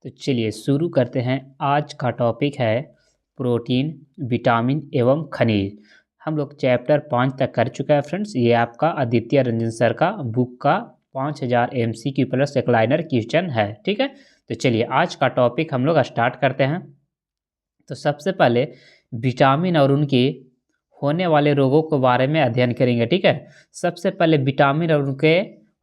तो चलिए शुरू करते हैं। आज का टॉपिक है प्रोटीन, विटामिन एवं खनिज। हम लोग चैप्टर 5 तक कर चुका है फ्रेंड्स। ये आपका आदित्य रंजन सर का बुक का 5000 MCQ प्लस एक लाइनर क्वेश्चन है, ठीक है। तो चलिए आज का टॉपिक हम लोग स्टार्ट करते हैं। तो सबसे पहले विटामिन और उनके होने वाले रोगों के बारे में अध्ययन करेंगे, ठीक है। सबसे पहले विटामिन और उनके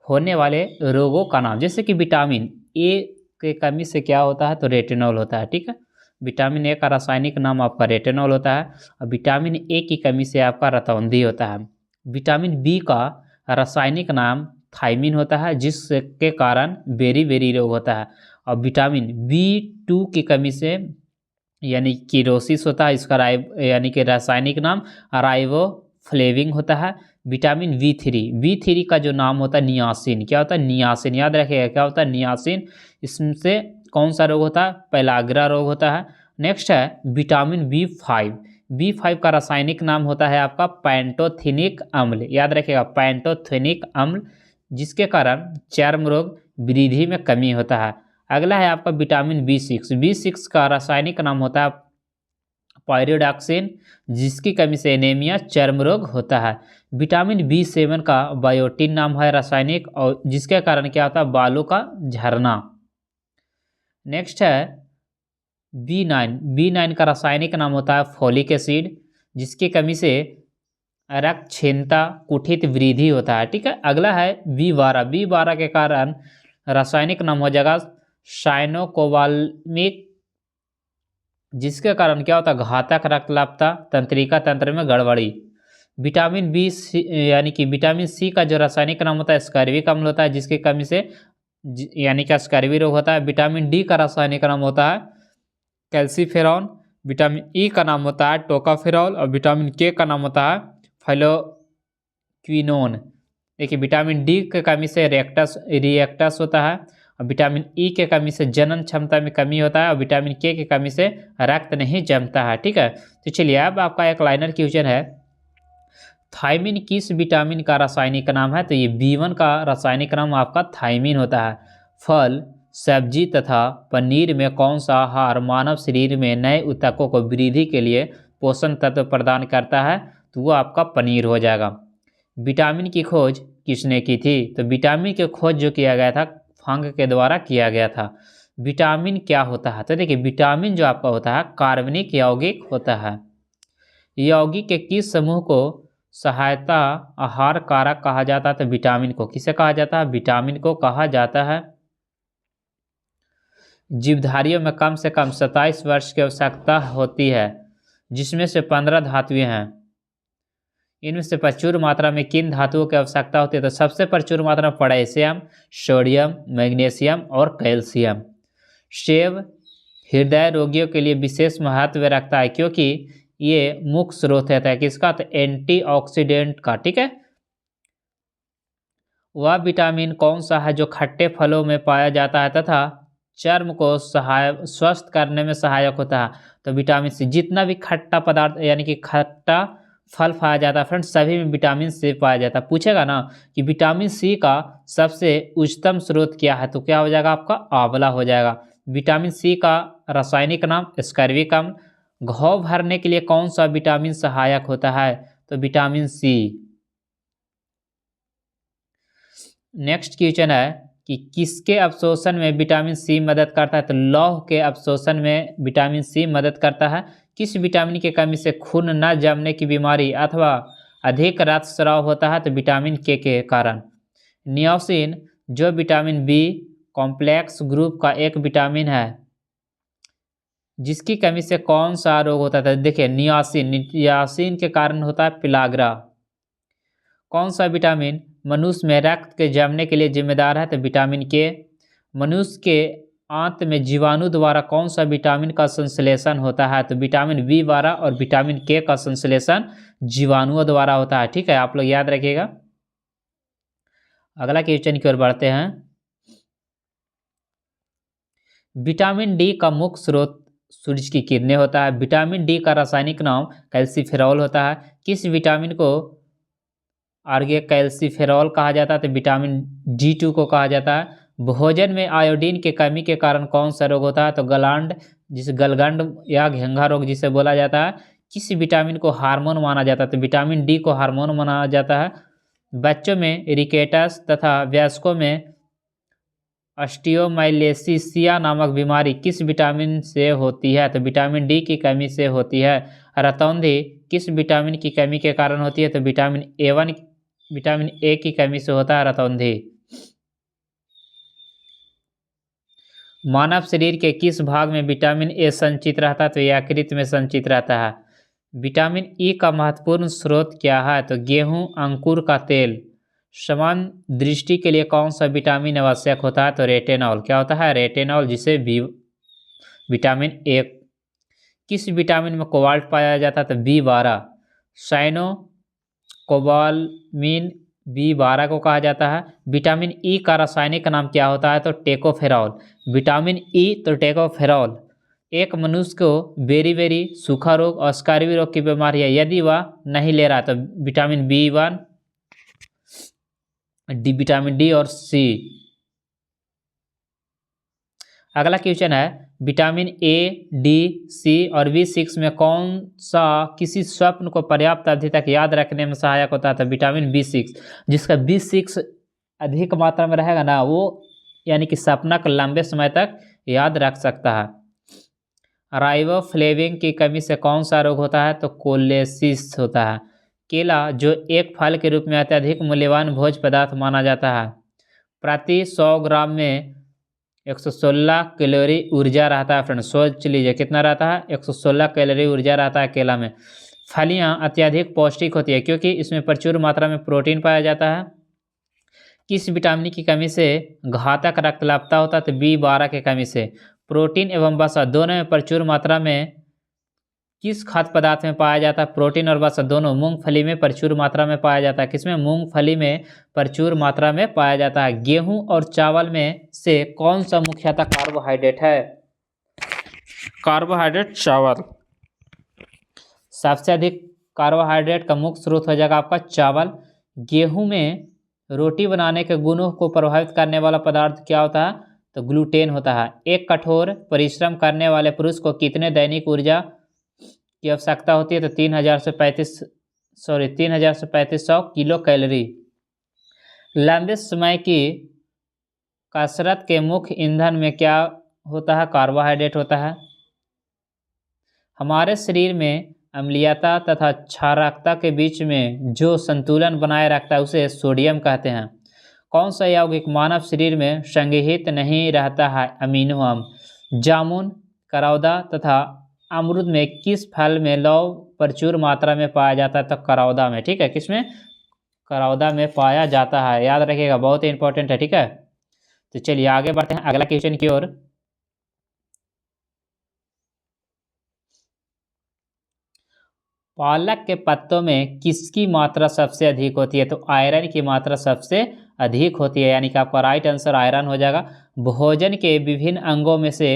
होने वाले रोगों का नाम, जैसे कि विटामिन ए के कमी से क्या होता है, तो रेटिनॉल होता है, ठीक है। विटामिन ए का रासायनिक नाम आपका रेटिनॉल होता है। और विटामिन ए की कमी से आपका रतौंधी होता है। विटामिन बी का रासायनिक नाम थायमिन होता है, जिसके कारण बेरी रोग होता है। और विटामिन B2 की कमी से यानी किरोसिस होता है, इसका यानी कि रासायनिक नाम राइबोफ्लेविन होता है। विटामिन बी थ्री का जो नाम होता है नियासिन, क्या होता है नियासिन, याद रखिएगा क्या होता है नियासिन। इससे कौन सा रोग होता है, पेलाग्रा रोग होता है। नेक्स्ट है विटामिन बी फाइव का रासायनिक नाम होता है आपका पैंटोथेनिक अम्ल, याद रखिएगा पैंटोथेनिक अम्ल, जिसके कारण चर्म रोग वृद्धि में कमी होता है। अगला है आपका विटामिन बी सिक्स का रासायनिक नाम होता है पायरिडॉक्सिन, जिसकी कमी से एनीमिया चर्म रोग होता है। विटामिन B7 का बायोटिन नाम है रासायनिक, और जिसके कारण क्या होता है बालों का झरना। नेक्स्ट है बी नाइन का रासायनिक नाम होता है फोलिक एसिड, जिसकी कमी से रक्त क्षीणता कुठित वृद्धि होता है, ठीक है। अगला है बी12 के कारण रासायनिक नाम हो जाएगा साइनोकोबाल्मिक, जिसके कारण क्या होता है घातक रक्तलापता तंत्रिका तंत्र में गड़बड़ी। विटामिन बी यानी कि विटामिन सी का जो रासायनिक नाम होता है स्कर्विक अम्ल होता है, जिसकी कमी से यानी कि स्कर्वी रोग होता है। विटामिन डी का रासायनिक नाम होता है कैल्सीफेरॉन। विटामिन ई का नाम होता है टोकाफेरॉल। और विटामिन के का नाम होता है फाइलोक्विनोन। देखिए विटामिन डी के कमी से रिएक्टस होता है। और विटामिन ई के कमी से जनन क्षमता में कमी होता है। और विटामिन के की कमी से रक्त नहीं जमता है, ठीक है। तो चलिए अब आपका एक लाइनर क्वेश्चन है, थायमिन किस विटामिन का रासायनिक नाम है, तो ये B1 का रासायनिक नाम आपका थायमिन होता है। फल, सब्जी तथा पनीर में कौन सा आहार मानव शरीर में नए ऊतकों को वृद्धि के लिए पोषण तत्व प्रदान करता है, तो वो आपका पनीर हो जाएगा। विटामिन की खोज किसने की थी, तो विटामिन की खोज जो किया गया था फंग के द्वारा किया गया था। विटामिन क्या होता है, तो देखिए विटामिन जो आपका होता है कार्बनिक यौगिक होता है। यौगिक के किस समूह को सहायता आहार कारक कहा जाता है, तो विटामिन को किसे कहा जाता है, विटामिन को कहा जाता है। जीवधारियों में कम से कम 27 वर्ष की आवश्यकता होती है, जिसमें से 15 धातुएं हैं। इनमें से प्रचुर मात्रा में किन धातुओं की आवश्यकता होती है, तो सबसे प्रचुर मात्रा में पोटेशियम, सोडियम, मैग्नीशियम और कैल्शियम। सेब हृदय रोगियों के लिए विशेष महत्व रखता है, क्योंकि ये मुख्य स्रोत है किसका, तो एंटीऑक्सीडेंट का, ठीक है। वह विटामिन कौन सा है जो खट्टे फलों में पाया जाता है तथा चर्म को स्वस्थ करने में सहायक होता है, तो विटामिन सी। जितना भी खट्टा पदार्थ यानी कि खट्टा फल पाया जाता है फ्रेंड्स, सभी में विटामिन सी पाया जाता है। पूछेगा ना कि विटामिन सी का सबसे उच्चतम स्रोत क्या है, तो क्या हो जाएगा आपका आंवला हो जाएगा। विटामिन सी का रासायनिक नाम स्कर्विक अम्ल। घाव भरने के लिए कौन सा विटामिन सहायक होता है, तो विटामिन सी। नेक्स्ट क्वेश्चन है कि किसके अवशोषण में विटामिन सी मदद करता है, तो लौह के अवशोषण में विटामिन सी मदद करता है। किस विटामिन की कमी से खून न जमने की बीमारी अथवा अधिक रक्तस्राव होता है, तो विटामिन के कारण। नियासिन जो विटामिन बी कॉम्प्लेक्स ग्रुप का एक विटामिन है, जिसकी कमी से कौन सा रोग होता है, देखिए नियासिन के कारण होता है पिलाग्रा। कौन सा विटामिन मनुष्य में रक्त के जमने के लिए जिम्मेदार है, तो विटामिन के। मनुष्य के आंत में जीवाणु द्वारा कौन सा विटामिन का संश्लेषण होता है, तो विटामिन B12 और विटामिन के का संश्लेषण जीवाणुओं द्वारा होता है, ठीक है। आप लोग याद रखिएगा। अगला क्वेश्चन की ओर बढ़ते हैं। विटामिन डी का मुख्य स्रोत सूरज की किरणें होता है। विटामिन डी का रासायनिक नाम कैल्सीफेरॉल होता है। किस विटामिन को आगे कैल्सीफेरॉल कहा जाता है, तो विटामिन D2 को कहा जाता है। भोजन में आयोडीन की कमी के कारण कौन सा रोग होता है? तो गलांड, जिसे गलगंड या घेंघा रोग जिसे बोला जाता है। किस विटामिन को हार्मोन माना जाता है? तो विटामिन डी को हार्मोन माना जाता है। बच्चों में रिकेटस तथा वयस्कों में ऑस्टियोमाइलेसिया नामक बीमारी किस विटामिन से होती है? तो विटामिन डी की कमी से होती है। रतौंधी किस विटामिन की कमी के कारण होती है? तो विटामिन ए की कमी से होता है रतौंधी। मानव शरीर के किस भाग में विटामिन ए संचित रहता है? तो यकृत में संचित रहता है। विटामिन ई का महत्वपूर्ण स्रोत क्या है? तो गेहूं, अंकुर का तेल। समान दृष्टि के लिए कौन सा विटामिन आवश्यक होता है? तो रेटिनॉल। क्या होता है? रेटिनॉल, जिसे विटामिन ए। किस विटामिन में कोबाल्ट पाया जाता है? तो B12। साइनो कोबालमिन B12 को कहा जाता है। विटामिन ई का रासायनिक नाम क्या होता है? तो टेकोफेरॉल। विटामिन ई तो टेकोफेरॉल। एक मनुष्य को बेरी सूखा रोग और स्कार्वी रोग की बीमारी है, यदि वह नहीं ले रहा तो विटामिन B1, विटामिन डी और सी। अगला क्वेश्चन है, विटामिन ए, डी, सी और B6 में कौन सा किसी स्वप्न को पर्याप्त अवधि तक याद रखने में सहायक होता है? तो विटामिन B6। जिसका B6 अधिक मात्रा में रहेगा ना, वो यानी कि सपना को लंबे समय तक याद रख सकता है। राइबोफ्लेविन की कमी से कौन सा रोग होता है? तो कोलेसिस होता है। केला, जो एक फल के रूप में अत्यधिक मूल्यवान भोज्य पदार्थ माना जाता है, प्रति 100 ग्राम में 116 कैलोरी ऊर्जा रहता है। फ्रेंड्स सोच लीजिए कितना रहता है? 116 कैलोरी ऊर्जा रहता है केला में। फलियां अत्यधिक पौष्टिक होती है क्योंकि इसमें प्रचुर मात्रा में प्रोटीन पाया जाता है। किस विटामिन की कमी से घातक रक्तल्लता होता है? तो B12 की कमी से। प्रोटीन एवं वसा दोनों में प्रचुर मात्रा में किस खाद्य पदार्थ में पाया जाता है? प्रोटीन और वसा दोनों मूंगफली में प्रचुर मात्रा में पाया जाता है। किसमें? मूंगफली में प्रचुर मात्रा में पाया जाता है। गेहूं और चावल में से कौन सा मुख्यतः कार्बोहाइड्रेट है? कार्बोहाइड्रेट चावल। सबसे अधिक कार्बोहाइड्रेट का मुख्य स्रोत हो जाएगा आपका चावल। गेहूं में रोटी बनाने के गुणों को प्रभावित करने वाला पदार्थ क्या होता है? तो ग्लूटेन होता है। एक कठोर परिश्रम करने वाले पुरुष को कितने दैनिक ऊर्जा की आवश्यकता होती है? तो 3000 से 3500 किलो कैलोरी। लंबे समय की कसरत के मुख्य ईंधन में क्या होता है? कार्बोहाइड्रेट होता है। हमारे शरीर में अम्लीयता तथा क्षारकता के बीच में जो संतुलन बनाए रखता है उसे सोडियम कहते हैं। कौन सा यौगिक मानव शरीर में संग्रहित नहीं रहता है? अमीनो अम्ल। जामुन, करौदा तथा अमरूद में किस फल में लौह प्रचुर मात्रा में पाया जाता है? तो करौदा में। ठीक है, किसमें? करौदा में पाया जाता है। याद रखिएगा, बहुत ही इंपॉर्टेंट है। ठीक है, तो चलिए आगे बढ़ते हैं अगला क्वेश्चन की ओर। पालक के पत्तों में किसकी मात्रा सबसे अधिक होती है? तो आयरन की मात्रा सबसे अधिक होती है, यानी कि आपका राइट आंसर आयरन हो जाएगा। भोजन के विभिन्न अंगों में से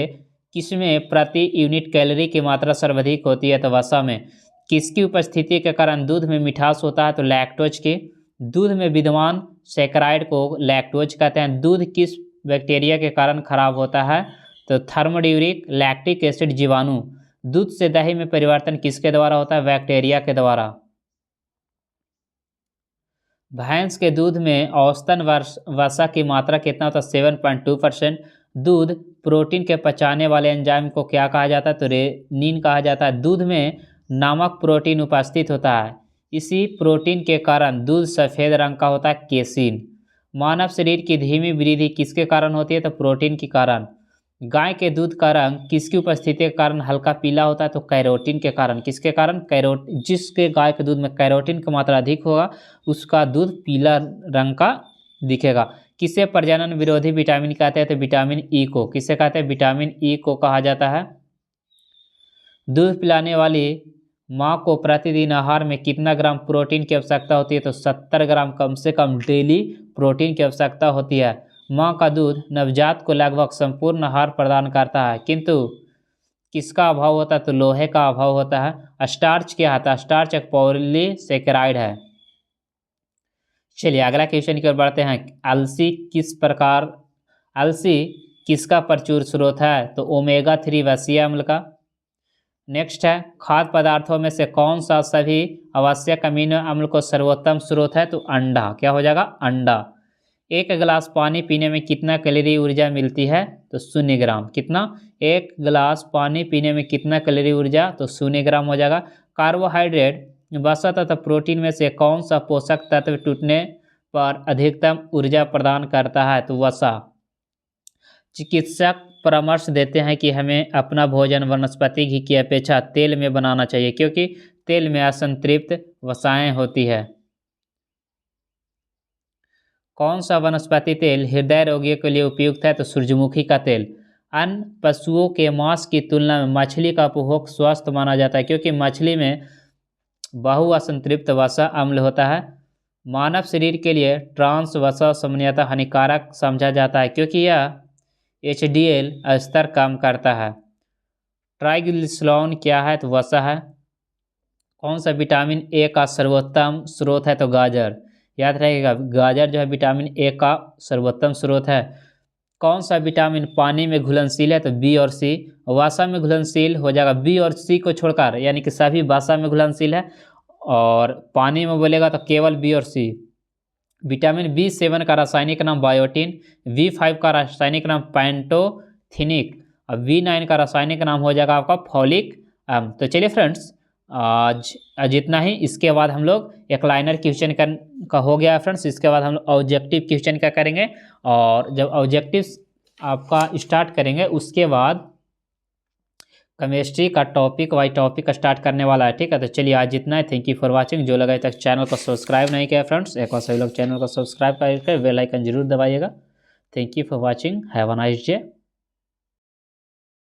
किसमें प्रति यूनिट कैलोरी की मात्रा सर्वाधिक होती है? तो वसा में। किसकी उपस्थिति के कारण दूध में मिठास होता है? तो लैक्टोज की। दूध में विद्यमान सैकराइड को लैक्टोज कहते हैं। दूध किस बैक्टीरिया के कारण खराब होता है? तो थर्मोड्यूरिक लैक्टिक एसिड जीवाणु। दूध से दही में परिवर्तन किसके द्वारा होता है? बैक्टीरिया के द्वारा। भैंस के दूध में औसतन वसा की मात्रा कितना होता है? 7.2%। दूध प्रोटीन के पचाने वाले एंजाइम को क्या कहा जाता है? तो रेनिन कहा जाता है। दूध में नामक प्रोटीन उपस्थित होता है, इसी प्रोटीन के कारण दूध सफ़ेद रंग का होता है, केसिन। मानव शरीर की धीमी वृद्धि किसके कारण होती है? तो प्रोटीन के कारण। गाय के दूध का रंग किसकी उपस्थिति के कारण हल्का पीला होता है? तो कैरोटीन के कारण। किसके कारण? जिसके गाय के दूध में कैरोटीन की मात्रा अधिक होगा उसका दूध पीला रंग का दिखेगा। किसे प्रजनन विरोधी विटामिन कहते हैं? तो विटामिन ई को। किसे कहते हैं? विटामिन ई को कहा जाता है। दूध पिलाने वाली माँ को प्रतिदिन आहार में कितना ग्राम प्रोटीन की आवश्यकता होती है? तो 70 ग्राम कम से कम डेली प्रोटीन की आवश्यकता होती है। माँ का दूध नवजात को लगभग संपूर्ण आहार प्रदान करता है, किंतु किसका अभाव होता है? तो लोहे का अभाव होता है। स्टार्च क्या होता है? स्टार्च एक पॉलीसेकेराइड है। चलिए अगला क्वेश्चन की ओर बढ़ते हैं। अलसी किस प्रकार अलसी किसका प्रचुर स्रोत है? तो ओमेगा 3 वसीय अम्ल का। नेक्स्ट है, खाद्य पदार्थों में से कौन सा सभी आवश्यक अमीनो अम्ल को सर्वोत्तम स्रोत है? तो अंडा। क्या हो जाएगा? अंडा। एक गिलास पानी पीने में कितना कैलोरी ऊर्जा मिलती है? तो 0 ग्राम। कितना? एक गिलास पानी पीने में कितना कैलोरी ऊर्जा? तो 0 ग्राम हो जाएगा। कार्बोहाइड्रेट, वसा तथा प्रोटीन में से कौन सा पोषक तत्व टूटने पर अधिकतम ऊर्जा प्रदान करता है? तो वसा। चिकित्सक परामर्श देते हैं कि हमें अपना भोजन वनस्पति घी की अपेक्षा तेल में बनाना चाहिए क्योंकि तेल में असंतृप्त वसाएं होती है। कौन सा वनस्पति तेल हृदय रोगियों के लिए उपयुक्त है? तो सूरजमुखी का तेल। अन्य पशुओं के मांस की तुलना में मछली का उपभोग स्वस्थ माना जाता है क्योंकि मछली में बहुअसंतृप्त वसा अम्ल होता है। मानव शरीर के लिए ट्रांस वसा सामान्यतः हानिकारक समझा जाता है क्योंकि यह HDL स्तर कम करता है। ट्राइग्लिसरॉल क्या है? तो वसा है। कौन सा विटामिन ए का सर्वोत्तम स्रोत है? तो गाजर। याद रहेगा, गाजर जो है विटामिन ए का सर्वोत्तम स्रोत है। कौन सा विटामिन पानी में घुलनशील है? तो बी और सी। वसा में घुलनशील हो जाएगा बी और सी को छोड़कर, यानी कि सभी वसा में घुलनशील है और पानी में बोलेगा तो केवल बी और सी। विटामिन B7 का रासायनिक नाम बायोटिन, V5 का रासायनिक नाम पैंटोथिनिक और V9 का रासायनिक नाम हो जाएगा आपका फॉलिक अम्ल। तो चलिए फ्रेंड्स, आज इतना ही। इसके बाद हम लोग एक लाइनर क्वेश्चन का हो गया फ्रेंड्स। इसके बाद हम लोग ऑब्जेक्टिव क्वेश्चन का करेंगे और जब ऑब्जेक्टिव्स आपका स्टार्ट करेंगे उसके बाद केमिस्ट्री का टॉपिक वाई टॉपिक स्टार्ट करने वाला है। ठीक है, तो चलिए आज इतना है। Thank you for watching. जो लोग अभी तक चैनल को सब्सक्राइब नहीं किया फ्रेंड्स, एक और सभी लोग चैनल को सब्सक्राइब करके बेल आइकन जरूर दबाइएगा। Thank you for watching. Have a nice day.